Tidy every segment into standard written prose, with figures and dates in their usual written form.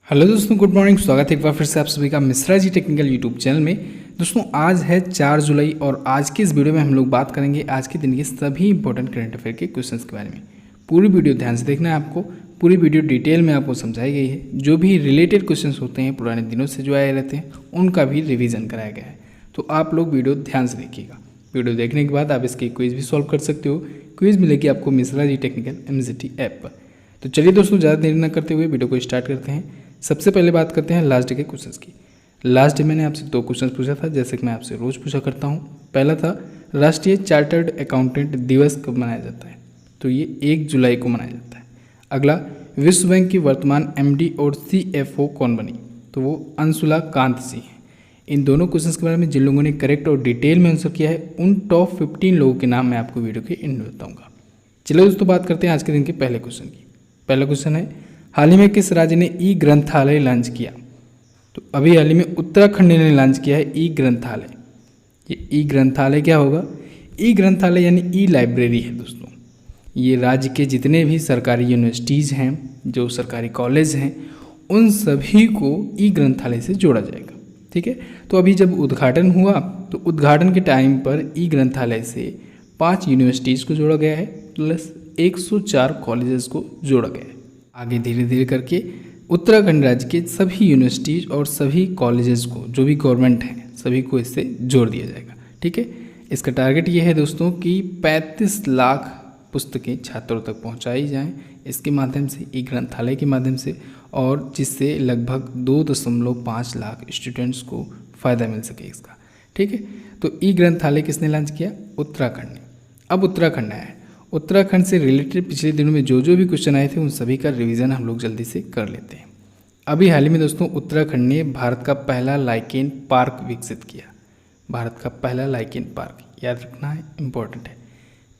Hello दोस्तों, good morning. स्वागत है एक बार फिर से आप सभी का Mishra ji technical YouTube channel में। दोस्तों आज है 4 जुलाई और आज की इस वीडियो में हम लोग बात करेंगे आज के दिन के सभी इंपॉर्टेंट करंट अफेयर के क्वेश्चंस के बारे में। पूरी वीडियो ध्यान से देखना है आपको। पूरी वीडियो डिटेल में आपको समझाई गई है। जो भी रिलेटेड क्वेश्चंस होते हैं पुराने दिनों से जो आए रहते हैं उनका भी रिविज़न कराया गया है। तो आप लोग वीडियो ध्यान से देखिएगा। वीडियो देखने के बाद आप इसकी क्विज भी सॉल्व कर सकते हो। क्विज मिलेगी आपको Mishra ji technical MGT app पर। तो चलिए दोस्तों, ज़्यादा देर न करते हुए वीडियो को स्टार्ट करते हैं। सबसे पहले बात करते हैं लास्ट डे के क्वेश्चंस की। लास्ट डे मैंने आपसे 2 क्वेश्चन पूछा था, जैसे कि मैं आपसे रोज़ पूछा करता हूँ। पहला था राष्ट्रीय चार्टर्ड अकाउंटेंट दिवस कब मनाया जाता है, तो ये 1 जुलाई को मनाया जाता है। अगला, विश्व बैंक की वर्तमान MD और CFO कौन बनी, तो वो अंशुला कांत सिंह हैं। इन दोनों क्वेश्चंस के बारे में जिन लोगों ने करेक्ट और डिटेल में आंसर किया है उन टॉप 15 लोगों के नाम मैं आपको वीडियो के एंड में बताऊँगा। चलो दोस्तों, बात करते हैं आज के दिन के पहले क्वेश्चन की। पहला क्वेश्चन है, हाल ही में किस राज्य ने ई ग्रंथालय लॉन्च किया, तो अभी हाल ही में उत्तराखंड ने लॉन्च किया है ई ग्रंथालय। ये ई ग्रंथालय क्या होगा? ई ग्रंथालय यानी ई लाइब्रेरी है दोस्तों। ये राज्य के जितने भी सरकारी यूनिवर्सिटीज़ हैं, जो सरकारी कॉलेज हैं, उन सभी को ई ग्रंथालय से जोड़ा जाएगा। ठीक है, तो अभी जब उद्घाटन हुआ तो उद्घाटन के टाइम पर ई ग्रंथालय से 5 यूनिवर्सिटीज़ को जोड़ा गया है प्लस 104 कॉलेजेस को जोड़ा गया है। आगे धीरे धीरे करके उत्तराखंड राज्य के सभी यूनिवर्सिटीज़ और सभी कॉलेजेस को, जो भी गवर्नमेंट हैं, सभी को इससे जोड़ दिया जाएगा। ठीक है, इसका टारगेट ये है दोस्तों कि 35 लाख पुस्तकें छात्रों तक पहुंचाई जाएं इसके माध्यम से, ई ग्रंथालय के माध्यम से, और जिससे लगभग 2.5 लाख स्टूडेंट्स को फ़ायदा मिल सके इसका। ठीक है, तो ई ग्रंथालय किसने लॉन्च किया? उत्तराखंड ने। अब उत्तराखंड आया है। उत्तराखंड से रिलेटेड पिछले दिनों में जो भी क्वेश्चन आए थे उन सभी का रिवीजन हम लोग जल्दी से कर लेते हैं। अभी हाल ही में दोस्तों उत्तराखंड ने भारत का पहला लाइकेन पार्क विकसित किया। भारत का पहला लाइकेन पार्क, याद रखना है, इम्पोर्टेंट है।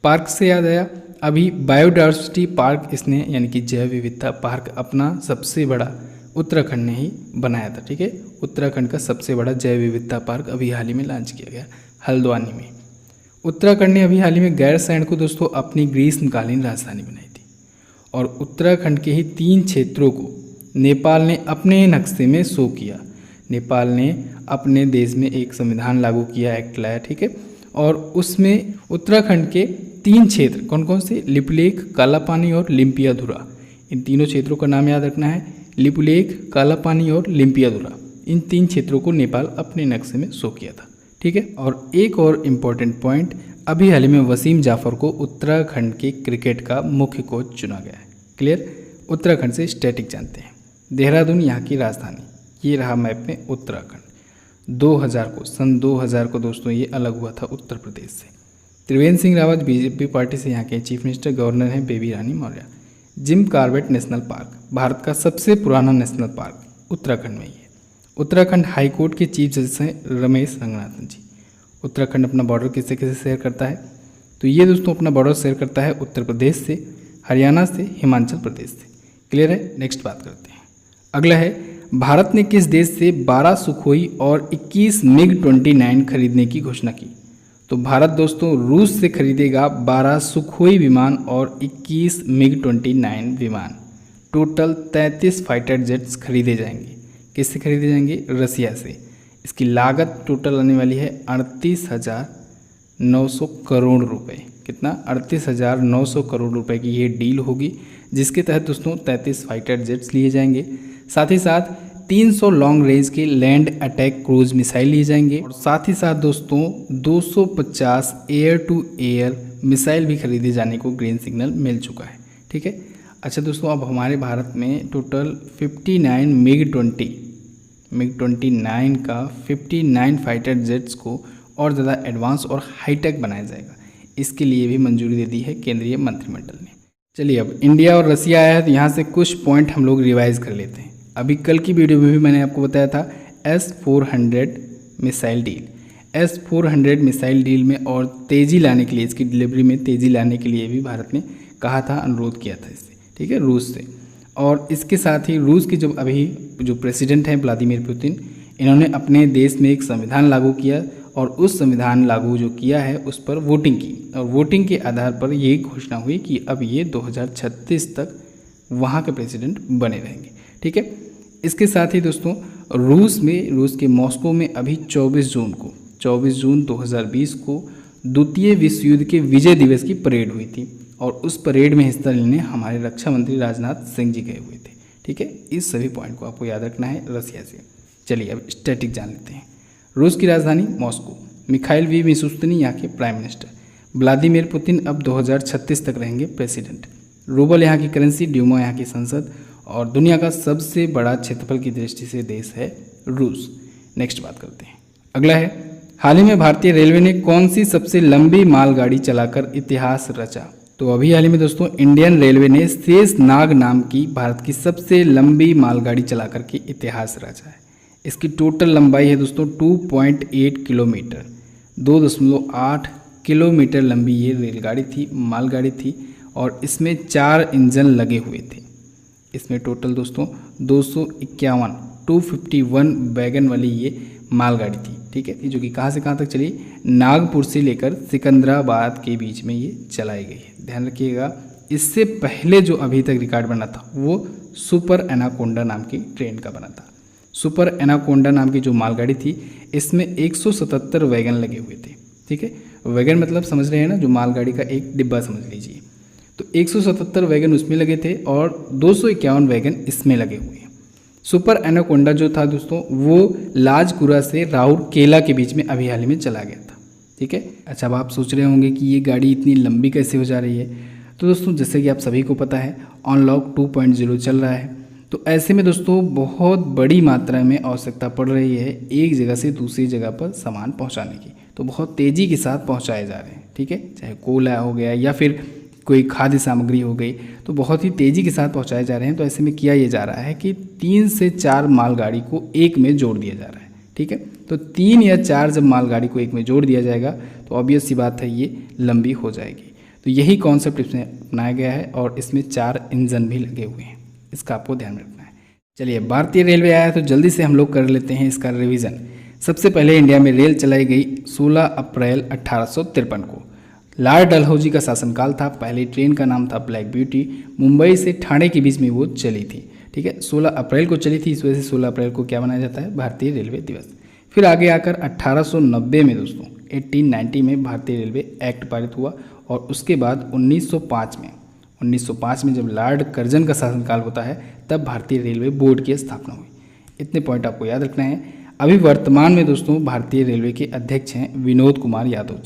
पार्क से याद आया, अभी बायोडाइवर्सिटी पार्क इसने यानी कि जैव विविधता पार्क अपना सबसे बड़ा उत्तराखंड ने ही बनाया था। ठीक है, उत्तराखंड का सबसे बड़ा जैव विविधता पार्क अभी हाल ही में लॉन्च किया गया हल्द्वानी में। उत्तराखंड ने अभी हाल ही में गैरसैंण को दोस्तों अपनी ग्रीष्मकालीन राजधानी बनाई थी। और उत्तराखंड के ही 3 क्षेत्रों को नेपाल ने अपने नक्शे में शो किया। नेपाल ने अपने देश में एक संविधान लागू किया, एक्ट लाया। ठीक है, और उसमें उत्तराखंड के 3 क्षेत्र कौन कौन से? लिपुलेख, कालापानी और लिम्पियाधुरा। इन तीनों क्षेत्रों का नाम याद रखना है, लिपुलेख, कालापानी और लिम्पियाधुरा। इन 3 क्षेत्रों को नेपाल अपने नक्शे में शो किया था। ठीक है, और एक और इम्पॉर्टेंट पॉइंट, अभी हाल ही में वसीम जाफर को उत्तराखंड के क्रिकेट का मुख्य कोच चुना गया है। क्लियर? उत्तराखंड से स्टैटिक जानते हैं। देहरादून यहाँ की राजधानी, ये रहा मैप में उत्तराखंड। 2000 को, सन 2000 को दोस्तों ये अलग हुआ था उत्तर प्रदेश से। त्रिवेंद्र सिंह रावत BJP पार्टी से यहाँ के चीफ मिनिस्टर। गवर्नर हैं Baby Rani Maurya. Jim Corbett national park, Bharat का सबसे पुराना नेशनल पार्क उत्तराखंड में ही है। उत्तराखंड हाई कोर्ट के चीफ जस्टिस हैं रमेश रंगनाथन जी। उत्तराखंड अपना बॉर्डर किससे किससे शेयर करता है, तो ये दोस्तों अपना बॉर्डर शेयर करता है उत्तर प्रदेश से, हरियाणा से, हिमाचल प्रदेश से। क्लियर है? नेक्स्ट बात करते हैं। अगला है, भारत ने किस देश से 12 सुखोई और 21 MiG-29 खरीदने की घोषणा की, तो भारत दोस्तों रूस से खरीदेगा 12 सुखोई विमान और 21 MiG-29 विमान। टोटल 33 फाइटर जेट्स खरीदे जाएंगे। किससे खरीदे जाएंगे? रसिया से। इसकी लागत टोटल आने वाली है 38,900 करोड़ रुपए। कितना? 38,900 करोड़ रुपए की ये डील होगी, जिसके तहत दोस्तों 33 फाइटर जेट्स लिए जाएंगे। साथ ही साथ 300 लॉन्ग रेंज के लैंड अटैक क्रूज मिसाइल लिए जाएंगे, और साथ ही साथ दोस्तों 250 एयर टू एयर मिसाइल भी खरीदे जाने को ग्रीन सिग्नल मिल चुका है। ठीक है, अच्छा दोस्तों, अब हमारे भारत में टोटल 59 MiG-29 का 59 फाइटर जेट्स को और ज़्यादा एडवांस और हाईटेक बनाया जाएगा। इसके लिए भी मंजूरी दे दी है केंद्रीय मंत्रिमंडल ने। चलिए, अब इंडिया और रसिया आया है तो यहाँ से कुछ पॉइंट हम लोग रिवाइज कर लेते हैं। अभी कल की वीडियो में भी मैंने आपको बताया था S-400 missile deal. S-400 missile deal में और तेज़ी लाने के लिए, इसकी डिलीवरी में तेज़ी लाने के लिए भी भारत ने कहा था, अनुरोध किया था इससे। ठीक है, रूस से। और इसके साथ ही रूस के जो प्रेसिडेंट हैं व्लादिमीर पुतिन, इन्होंने अपने देश में एक संविधान लागू किया, और उस संविधान लागू जो किया है उस पर वोटिंग की, और वोटिंग के आधार पर ये घोषणा हुई कि अब ये 2036 तक वहाँ के प्रेसिडेंट बने रहेंगे। ठीक है, इसके साथ ही दोस्तों रूस के मॉस्को में अभी 24 जून 2020 को द्वितीय विश्व युद्ध के विजय दिवस की परेड हुई थी और उस परेड में हिस्सा लेने हमारे रक्षा मंत्री राजनाथ सिंह जी गए हुए थे। ठीक है, इस सभी पॉइंट को आपको याद रखना है रसिया से। चलिए अब स्टैटिक जान लेते हैं। रूस की राजधानी मॉस्को, मिखाइल वी मिशुस्तिनी यहाँ के प्राइम मिनिस्टर, व्लादिमीर पुतिन अब 2036 तक रहेंगे प्रेसिडेंट, रूबल यहाँ की करेंसी, ड्यूमा यहाँ की संसद, और दुनिया का सबसे बड़ा क्षेत्रफल की दृष्टि से देश है रूस। नेक्स्ट बात करते हैं। अगला है, हाल ही में भारतीय रेलवे ने कौन सी सबसे लंबी मालगाड़ी चलाकर इतिहास रचा? तो अभी हाल ही में दोस्तों इंडियन रेलवे ने शेषनाग नाम की भारत की सबसे लंबी मालगाड़ी चलाकर के इतिहास रचा है। इसकी टोटल लंबाई है दोस्तों 2.8 किलोमीटर, 2.8 किलोमीटर लंबी ये रेलगाड़ी थी, मालगाड़ी थी, और इसमें 4 इंजन लगे हुए थे। इसमें टोटल दोस्तों 251 वैगन वाली ये मालगाड़ी थी। ठीक है, जो कि कहाँ से कहाँ तक चली? नागपुर से लेकर सिकंदराबाद के बीच में ये चलाई गई है। ध्यान रखिएगा, इससे पहले जो अभी तक रिकॉर्ड बना था वो सुपर एनाकोंडा नाम की ट्रेन का बना था। सुपर एनाकोंडा नाम की जो मालगाड़ी थी इसमें 177 वैगन लगे हुए थे। ठीक है, वैगन मतलब समझ रहे हैं ना, जो मालगाड़ी का एक डिब्बा समझ लीजिए। तो 177 वैगन उसमें लगे थे और 251 वैगन इसमें लगे हुए हैं। सुपर एनाकोंडा जो था दोस्तों वो लाजकुरा से राउरकेला के बीच में अभी हाल ही में चला गया था। ठीक है, अच्छा अब आप सोच रहे होंगे कि ये गाड़ी इतनी लंबी कैसे हो जा रही है। तो दोस्तों जैसे कि आप सभी को पता है अनलॉक 2.0 चल रहा है, तो ऐसे में दोस्तों बहुत बड़ी मात्रा में आवश्यकता पड़ रही है एक जगह से दूसरी जगह पर सामान पहुंचाने की, तो बहुत तेज़ी के साथ पहुंचाए जा रहे हैं। ठीक है, चाहे कोयला हो गया या फिर कोई खाद्य सामग्री हो गई, तो बहुत ही तेज़ी के साथ पहुंचाए जा रहे हैं। तो ऐसे में किया ये जा रहा है कि 3 से 4 मालगाड़ी को एक में जोड़ दिया जा रहा है। ठीक है, तो 3 या 4 जब मालगाड़ी को एक में जोड़ दिया जाएगा तो ऑब्वियस सी बात है ये लंबी हो जाएगी। तो यही कॉन्सेप्ट इसमें अपनाया गया है और इसमें 4 इंजन भी लगे हुए हैं, इसका आपको ध्यान रखना है। चलिए, भारतीय रेलवे आया तो जल्दी से हम लोग कर लेते हैं इसका रिवीजन। सबसे पहले इंडिया में रेल चलाई गई 16 अप्रैल 1853 को। लॉर्ड डलहौजी का शासनकाल था। पहली ट्रेन का नाम था ब्लैक ब्यूटी, मुंबई से ठाणे के बीच में वो चली थी। ठीक है, 16 अप्रैल को चली थी, इस वजह से 16 अप्रैल को क्या मनाया जाता है? भारतीय रेलवे दिवस। फिर आगे आकर 1890 में दोस्तों 1890 में भारतीय रेलवे एक्ट पारित हुआ और उसके बाद 1905 में जब लॉर्ड कर्जन का शासनकाल होता है तब भारतीय रेलवे बोर्ड की स्थापना हुई। इतने पॉइंट आपको याद रखना है। अभी वर्तमान में दोस्तों भारतीय रेलवे के अध्यक्ष हैं विनोद कुमार यादव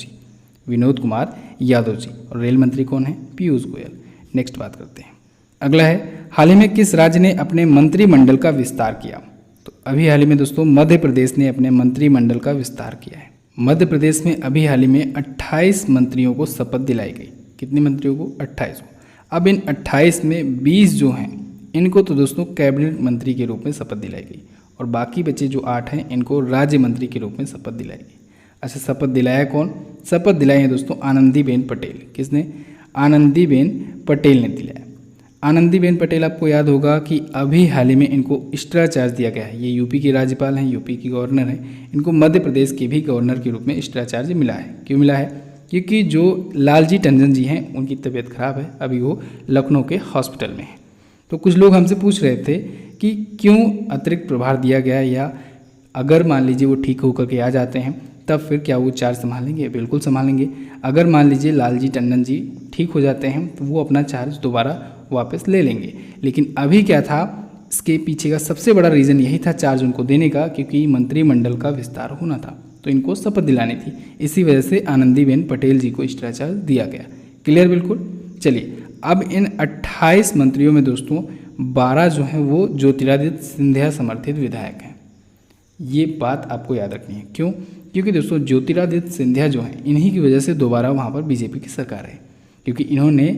जी, और रेल मंत्री कौन है? पीयूष गोयल। नेक्स्ट बात करते हैं। अगला है, हाल ही में किस राज्य ने अपने मंत्रिमंडल का विस्तार किया? तो अभी हाल ही में दोस्तों मध्य प्रदेश ने अपने मंत्रिमंडल का विस्तार किया है। मध्य प्रदेश में अभी हाल ही में 28 मंत्रियों को शपथ दिलाई गई। कितने मंत्रियों को? 28 को। अब इन 28 में 20 जो हैं इनको तो दोस्तों कैबिनेट मंत्री के रूप में शपथ दिलाई गई और बाकी बचे जो 8 हैं इनको राज्य मंत्री के रूप में शपथ दिलाई गई। अच्छा, शपथ दिलाया कौन? शपथ दिलाई है दोस्तों आनंदीबेन पटेल। किसने? आनंदीबेन पटेल ने दिलाया। आनंदीबेन पटेल आपको याद होगा कि अभी हाल ही में इनको एक्स्ट्रा चार्ज दिया गया है। ये यूपी के राज्यपाल हैं, यूपी की गवर्नर हैं, इनको मध्य प्रदेश के भी गवर्नर के रूप में एक्स्ट्रा चार्ज मिला है। क्यों मिला है? क्योंकि जो लालजी टंडन जी हैं उनकी तबीयत खराब है, अभी वो लखनऊ के हॉस्पिटल में है। तो कुछ लोग हमसे पूछ रहे थे कि क्यों अतिरिक्त प्रभार दिया गया, या अगर मान लीजिए वो ठीक होकर के आ जाते हैं तब फिर क्या वो चार्ज संभालेंगे? बिल्कुल संभालेंगे। अगर मान लीजिए लालजी टंडन जी ठीक हो जाते हैं तो वो अपना चार्ज दोबारा वापस ले लेंगे। लेकिन अभी क्या था, इसके पीछे का सबसे बड़ा रीज़न यही था चार्ज उनको देने का, क्योंकि मंत्रिमंडल का विस्तार होना था तो इनको शपथ दिलानी थी। इसी वजह से आनंदीबेन पटेल जी को एक्स्ट्रा चार्ज दिया गया। क्लियर? बिल्कुल। चलिए, अब इन 28 मंत्रियों में दोस्तों 12 जो हैं वो ज्योतिरादित्य सिंधिया समर्थित विधायक हैं। ये बात आपको याद रखनी है। क्यों? क्योंकि दोस्तों ज्योतिरादित्य सिंधिया जो हैं इन्हीं की वजह से दोबारा वहाँ पर बीजेपी की सरकार है, क्योंकि इन्होंने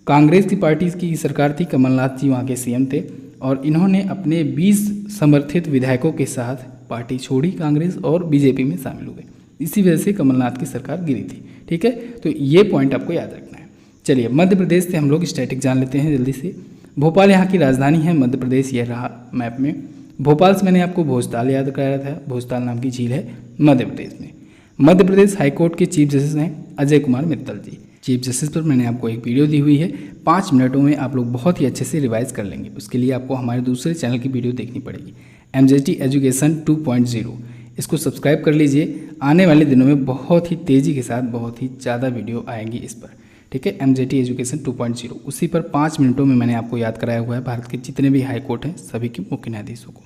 कांग्रेस की पार्टी की सरकार थी, कमलनाथ जी वहाँ के सीएम थे, और इन्होंने अपने 20 समर्थित विधायकों के साथ पार्टी छोड़ी कांग्रेस और बीजेपी में शामिल हो गए। इसी वजह से कमलनाथ की सरकार गिरी थी। ठीक है, तो ये पॉइंट आपको याद रखना है। चलिए, मध्य प्रदेश से हम लोग स्टैटिक जान लेते हैं जल्दी से। भोपाल यहाँ की राजधानी है, मध्य प्रदेश ये रहा मैप में। भोपाल से मैंने आपको भोजताल याद कराया था, भोजताल नाम की झील है मध्य प्रदेश में। मध्य प्रदेश हाईकोर्ट के चीफ जस्टिस हैं अजय कुमार मित्तल जी। चीफ जस्टिस पर मैंने आपको एक वीडियो दी हुई है, 5 मिनटों में आप लोग बहुत ही अच्छे से रिवाइज कर लेंगे। उसके लिए आपको हमारे दूसरे चैनल की वीडियो देखनी पड़ेगी, MJT एजुकेशन 2.0। इसको सब्सक्राइब कर लीजिए। आने वाले दिनों में बहुत ही तेज़ी के साथ बहुत ही ज़्यादा वीडियो आएंगी इस पर, ठीक है। MJT एजुकेशन 2.0 उसी पर 5 मिनटों में मैंने आपको याद कराया हुआ है भारत के जितने भी हाई कोर्ट हैं सभी के मुख्य न्यायाधीशों को।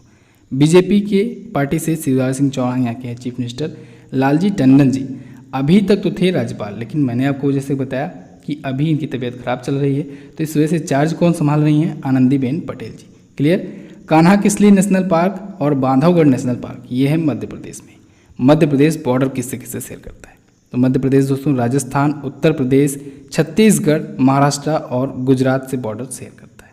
बीजेपी के पार्टी से शिवराज सिंह चौहान यहाँ के हैं चीफ मिनिस्टर। लालजी टंडन जी अभी तक तो थे राज्यपाल, लेकिन मैंने आपको जैसे बताया कि अभी इनकी तबीयत खराब चल रही है, तो इस वजह से चार्ज कौन संभाल रही हैं? Anandiben Patel ji. Clear. Kanha Kisli national park और बांधवगढ़ नेशनल पार्क ये है मध्य प्रदेश में। मध्य प्रदेश बॉर्डर किससे किससे शेयर करता है? तो मध्य प्रदेश दोस्तों राजस्थान, उत्तर प्रदेश, छत्तीसगढ़, महाराष्ट्र और गुजरात से बॉर्डर शेयर करता है।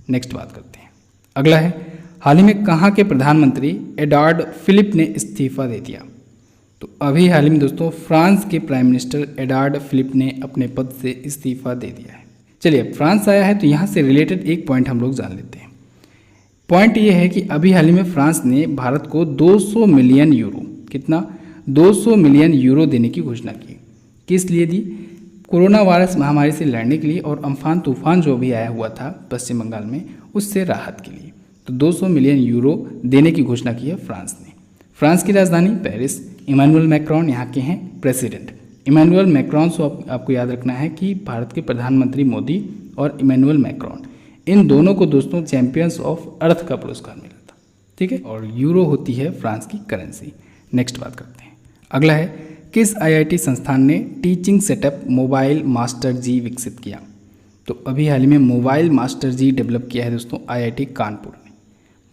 नेक्स्ट बात करते हैं। अगला है, हाल ही में कहाँ के प्रधानमंत्री एडवर्ड फिलिप ने इस्तीफा दे दिया? तो अभी हाल ही में दोस्तों फ्रांस के प्राइम मिनिस्टर एडवर्ड फिलिप ने अपने पद से इस्तीफा दे दिया है। चलिए, फ्रांस आया है तो यहाँ से रिलेटेड एक पॉइंट हम लोग जान लेते हैं। पॉइंट ये है कि अभी हाल ही में फ्रांस ने भारत को 200 मिलियन यूरो, कितना? 200 मिलियन यूरो देने की घोषणा की। किस लिए दी? कोरोना वायरस महामारी से लड़ने के लिए और अम्फान तूफान जो भी आया हुआ था पश्चिम बंगाल में, उससे राहत के लिए। तो 200 मिलियन यूरो देने की घोषणा की है फ्रांस ने। फ्रांस की राजधानी पेरिस। इमैनुअल मैक्रोन यहाँ के हैं प्रेसिडेंट। इमैनुअल मैक्रोन से आपको याद रखना है कि भारत के प्रधानमंत्री मोदी और इमैनुअल मैक्रोन, इन दोनों को दोस्तों चैंपियंस ऑफ अर्थ का पुरस्कार मिला था, ठीक है। और यूरो होती है फ्रांस की करेंसी। नेक्स्ट बात करते हैं। अगला है, किस IIT संस्थान ने टीचिंग सेटअप मोबाइल मास्टर जी विकसित किया? तो अभी हाल ही में मोबाइल मास्टर जी डेवलप किया है दोस्तों IIT कानपुर ने।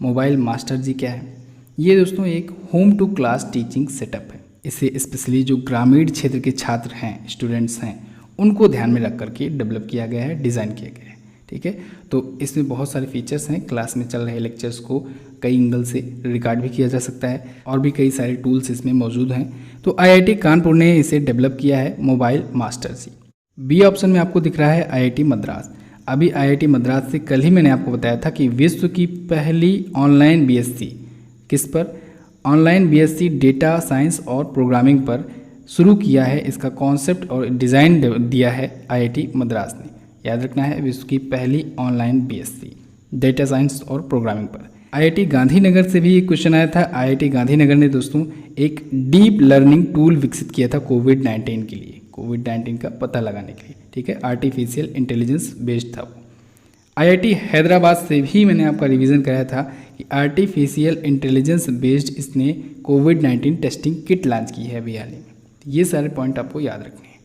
मोबाइल मास्टर जी क्या है? ये दोस्तों एक home to class teaching setup है। इसे स्पेशली जो ग्रामीण क्षेत्र के छात्र हैं, स्टूडेंट्स हैं, उनको ध्यान में रख करके डेवलप किया गया है, डिज़ाइन किया गया है, ठीक है। तो इसमें बहुत सारे फीचर्स हैं। क्लास में चल रहे लेक्चर्स को कई एंगल से रिकॉर्ड भी किया जा सकता है और भी कई सारे टूल्स इसमें मौजूद हैं। तो IIT कानपुर ने इसे डेवलप किया है मोबाइल मास्टर जी। बी ऑप्शन में आपको दिख रहा है IIT मद्रास। अभी IIT मद्रास से कल ही मैंने आपको बताया था कि विश्व की पहली ऑनलाइन BSc किस पर? ऑनलाइन BSc डेटा साइंस और प्रोग्रामिंग पर शुरू किया है। इसका कॉन्सेप्ट और डिज़ाइन दिया है IIT मद्रास ने। याद रखना है, विश्व की पहली ऑनलाइन BSc डेटा साइंस और प्रोग्रामिंग पर। IIT गांधीनगर से भी एक क्वेश्चन आया था। IIT गांधीनगर ने दोस्तों एक डीप लर्निंग टूल विकसित किया था कोविड-19 के लिए, कोविड-19 का पता लगाने के लिए, ठीक है। आर्टिफिशियल इंटेलिजेंस बेस्ड था वो। IIT हैदराबाद से भी मैंने आपका रिवीजन कराया था कि आर्टिफिशियल इंटेलिजेंस बेस्ड इसने कोविड-19 टेस्टिंग किट लॉन्च की है अभी हाल ही में। ये सारे पॉइंट आपको याद रखने हैं।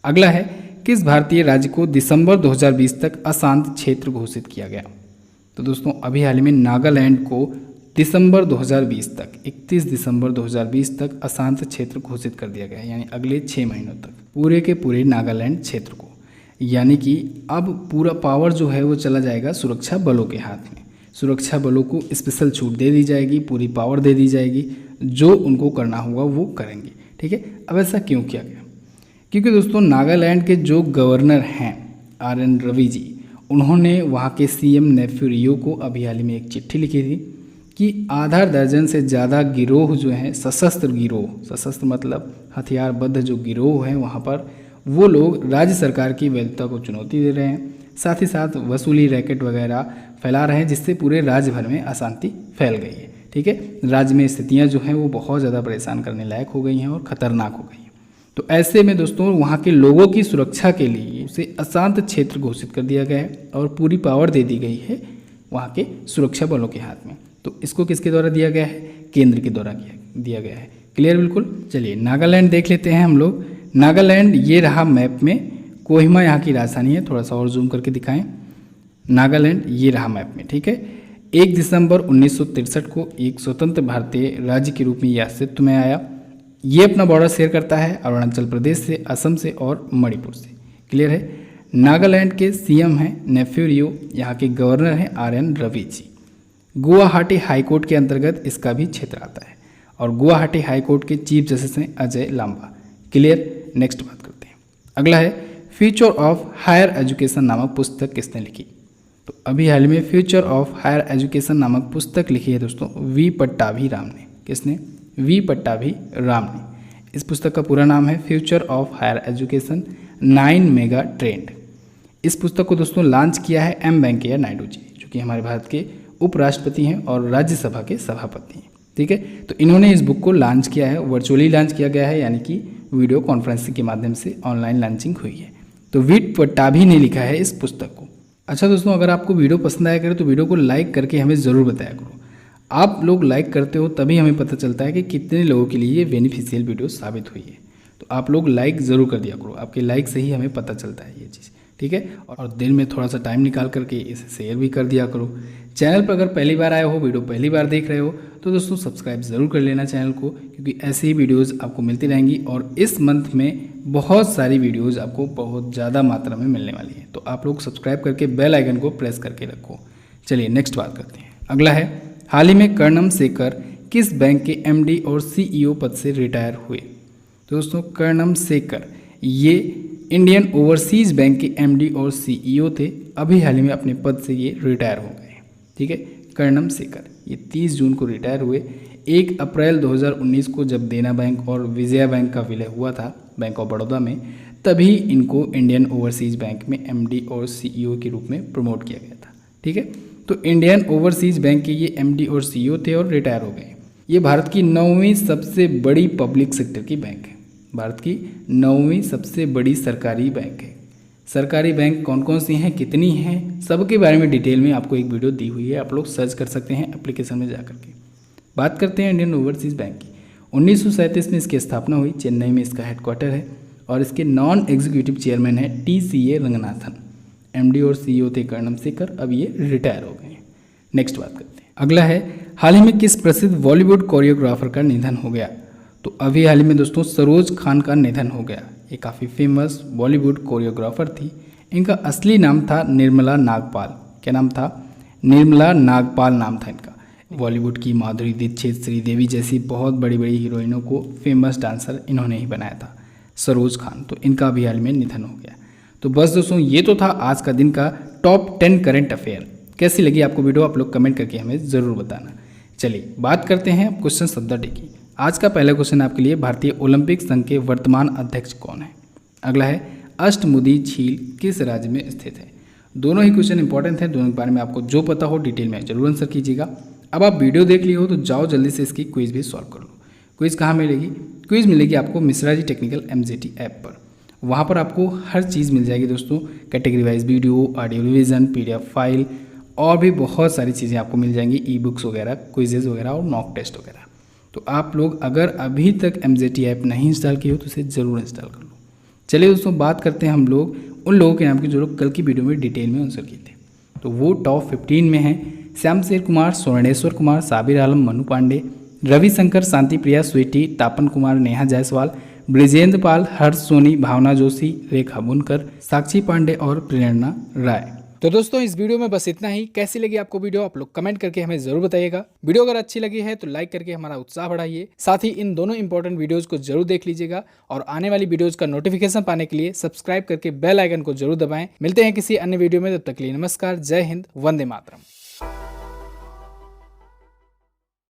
अगला है, किस भारतीय राज्य को दिसंबर 2020 तक अशांत क्षेत्र घोषित किया गया? तो दोस्तों अभी हाल ही में नागालैंड को दिसंबर 2020 तक, 31 दिसंबर 2020 तक अशांत क्षेत्र घोषित कर दिया गया है, यानी अगले 6 महीनों तक पूरे के पूरे नागालैंड क्षेत्र को। यानी कि अब पूरा पावर जो है वो चला जाएगा सुरक्षा बलों के हाथ में। सुरक्षा बलों को स्पेशल छूट दे दी जाएगी, पूरी पावर दे दी जाएगी, जो उनको करना होगा वो करेंगे, ठीक है। अब ऐसा क्यों किया गया? क्योंकि दोस्तों नागालैंड के जो गवर्नर हैं RN रवि जी, उन्होंने वहाँ के CM नेफ्यू रियो को अभी हाल ही में एक चिट्ठी लिखी थी कि आधा दर्जन से ज़्यादा गिरोह जो हैं, सशस्त्र गिरोह, सशस्त्र मतलब हथियारबद्ध जो गिरोह हैं वहाँ पर, वो लोग राज्य सरकार की वैधता को चुनौती दे रहे हैं, साथ ही साथ वसूली रैकेट वगैरह फैला रहे हैं, जिससे पूरे राज्य भर में अशांति फैल गई है, ठीक है। राज्य में स्थितियाँ जो हैं वो बहुत ज़्यादा परेशान करने लायक हो गई हैं और ख़तरनाक हो गई हैं। तो ऐसे में दोस्तों वहाँ के लोगों की सुरक्षा के लिए उसे अशांत क्षेत्र घोषित कर दिया गया है और पूरी पावर दे दी गई है वहाँ के सुरक्षा बलों के हाथ में। तो इसको किसके द्वारा दिया गया है? केंद्र के द्वारा दिया गया है। क्लियर बिल्कुल। चलिए नागालैंड देख लेते हैं हम लोग। नागालैंड ये रहा मैप में, कोहिमा यहाँ की राजधानी है। थोड़ा सा और जूम करके दिखाएं। नागालैंड ये रहा मैप में, ठीक है। 1 दिसंबर 1963 को एक स्वतंत्र भारतीय राज्य के रूप में यह अस्तित्व में आया। ये अपना बॉर्डर शेयर करता है अरुणाचल प्रदेश से, असम से और मणिपुर से। क्लियर है। नागालैंड के CM हैं नेफ्यू रियो, यहाँ के गवर्नर हैं RN रवि जी। गुवाहाटी हाईकोर्ट के अंतर्गत इसका भी क्षेत्र आता है और गुवाहाटी हाईकोर्ट के चीफ जस्टिस हैं अजय लांबा। क्लियर। नेक्स्ट बात करते हैं। अगला है, फ्यूचर ऑफ हायर एजुकेशन नामक पुस्तक किसने लिखी? तो अभी हाल में फ्यूचर ऑफ हायर एजुकेशन नामक पुस्तक लिखी है दोस्तों V पट्टाभी राम ने। किसने? V पट्टाभी राम ने। इस पुस्तक का पूरा नाम है future of higher education 9 mega trend. इस पुस्तक को दोस्तों लॉन्च किया है एम वेंकैया नायडू जी, जो कि हमारे भारत के उपराष्ट्रपति हैं और राज्यसभा के सभापति हैं। ठीक है, तो इन्होंने इस बुक को लॉन्च किया है, वर्चुअली लॉन्च किया गया है, यानी कि वीडियो कॉन्फ्रेंसिंग के माध्यम से ऑनलाइन लॉन्चिंग हुई है। तो वीट पट्टाभी ने लिखा है इस पुस्तक को। अच्छा दोस्तों, अगर आपको वीडियो पसंद आया करे तो वीडियो को लाइक करके हमें ज़रूर बताया करो। आप लोग लाइक करते हो तभी हमें पता चलता है कि कितने लोगों के लिए ये बेनिफिशियल वीडियो साबित हुई है। तो आप लोग लाइक ज़रूर कर दिया करो, आपके लाइक से ही हमें पता चलता है ये चीज़। ठीक है, और दिन में थोड़ा सा टाइम निकाल करके इसे शेयर भी कर दिया करो। चैनल पर अगर पहली बार आए हो, वीडियो पहली बार देख रहे हो, तो दोस्तों सब्सक्राइब ज़रूर कर लेना चैनल को, क्योंकि ऐसे ही वीडियोज़ आपको मिलती रहेंगी और इस मंथ में बहुत सारी वीडियोज़ आपको बहुत ज़्यादा मात्रा में मिलने वाली है। तो आप लोग सब्सक्राइब करके बेल आइकन को प्रेस करके रखो। चलिए नेक्स्ट बात करते हैं। अगला है, हाल ही में कर्णम शेखर किस बैंक के एमडी और सीईओ पद से रिटायर हुए? दोस्तों कर्णम शेखर ये इंडियन ओवरसीज बैंक के एमडी और सीईओ थे। अभी हाल ही में अपने पद से ये रिटायर हो गए। ठीक है, कर्णम शेखर ये 30 जून को रिटायर हुए। 1 अप्रैल 2019 को जब देना बैंक और विजया बैंक का विलय हुआ था बैंक ऑफ बड़ौदा में, तभी इनको इंडियन ओवरसीज बैंक में एमडी और सीईओ के रूप में प्रमोट किया गया था। ठीक है, तो इंडियन ओवरसीज बैंक के ये एमडी और सीईओ थे और रिटायर हो गए। ये भारत की 9वीं सबसे बड़ी पब्लिक सेक्टर की बैंक है, भारत की 9वीं सबसे बड़ी सरकारी बैंक है। सरकारी बैंक कौन कौन सी हैं, कितनी हैं, सबके बारे में डिटेल में आपको एक वीडियो दी हुई है, आप लोग सर्च कर सकते हैं एप्लीकेशन में जा करके। बात करते हैं इंडियन ओवरसीज बैंक की। 1937 में इसकी स्थापना हुई, चेन्नई में इसका हेडक्वार्टर है और इसके नॉन एग्जीक्यूटिव चेयरमैन है TCA रंगनाथन। एमडी और सीईओ थे कर्णम शेखर, अब ये रिटायर हो गए हैं। नेक्स्ट बात करते हैं। अगला है, हाल ही में किस प्रसिद्ध बॉलीवुड कोरियोग्राफर का निधन हो गया? तो अभी हाल ही में दोस्तों सरोज खान का निधन हो गया। ये काफ़ी फेमस बॉलीवुड कोरियोग्राफर थी। इनका असली नाम था निर्मला नागपाल। क्या नाम था? निर्मला नागपाल नाम था इनका। बॉलीवुड की माधुरी दीक्षित, श्रीदेवी जैसी बहुत बड़ी बड़ी हीरोइनों को फेमस डांसर इन्होंने ही बनाया था, सरोज खान। तो इनका भी हाल में निधन हो गया। तो बस दोस्तों ये तो था आज का दिन का टॉप 10 करंट अफेयर। कैसी लगी आपको वीडियो, आप लोग कमेंट करके हमें ज़रूर बताना। चलिए बात करते हैं क्वेश्चन ऑफ द डे की। आज का पहला क्वेश्चन आपके लिए, भारतीय ओलंपिक संघ के वर्तमान अध्यक्ष कौन है? अगला है, अष्टमुदी झील किस राज्य में स्थित है? दोनों ही क्वेश्चन इंपॉर्टेंट है, दोनों के बारे में आपको जो पता हो डिटेल में जरूर आंसर कीजिएगा। अब आप वीडियो देख लिए हो तो जाओ जल्दी से इसकी क्विज भी सॉल्व कर लो। क्विज कहाँ मिलेगी? क्विज मिलेगी आपको Mishra ji technical MJT app पर। वहाँ पर आपको हर चीज़ मिल जाएगी दोस्तों, category wise video, audio revision, PDF file और भी बहुत सारी चीज़ें आपको मिल जाएंगी, ई-बुक्स वगैरह, क्विजेज़ वगैरह और मॉक टेस्ट वगैरह। तो आप लोग अगर अभी तक MJT ऐप नहीं इंस्टॉल की हो तो इसे ज़रूर इंस्टॉल कर लो। चलिए दोस्तों बात करते हैं हम लोग उन लोगों के नाम की जो लोग कल की वीडियो में डिटेल में आंसर किए थे। तो वो टॉप 15 में हैं, श्याम शेर कुमार, स्वर्णेश्वर कुमार, साबिर आलम, मनु पांडे, रविशंकर, शांति प्रिया, स्वीटी, तापन कुमार, नेहा जायसवाल, ब्रिजेंद्र पाल, हर्ष सोनी, भावना जोशी, रेखा बुनकर, साक्षी पांडे और प्रेरणा राय। तो दोस्तों इस वीडियो में बस इतना ही। कैसी लगी आपको वीडियो, आप लोग कमेंट करके हमें जरूर बताइएगा। वीडियो अगर अच्छी लगी है तो लाइक करके हमारा उत्साह बढ़ाइए। साथ ही इन दोनों इंपॉर्टेंट वीडियोस को जरूर देख लीजिएगा और आने वाली वीडियोस का नोटिफिकेशन पाने के लिए सब्सक्राइब करके बेल आइकन को जरूर दबाएं। मिलते हैं किसी अन्य वीडियो में, तब तक के लिए नमस्कार, जय हिंद, वंदे मातरम।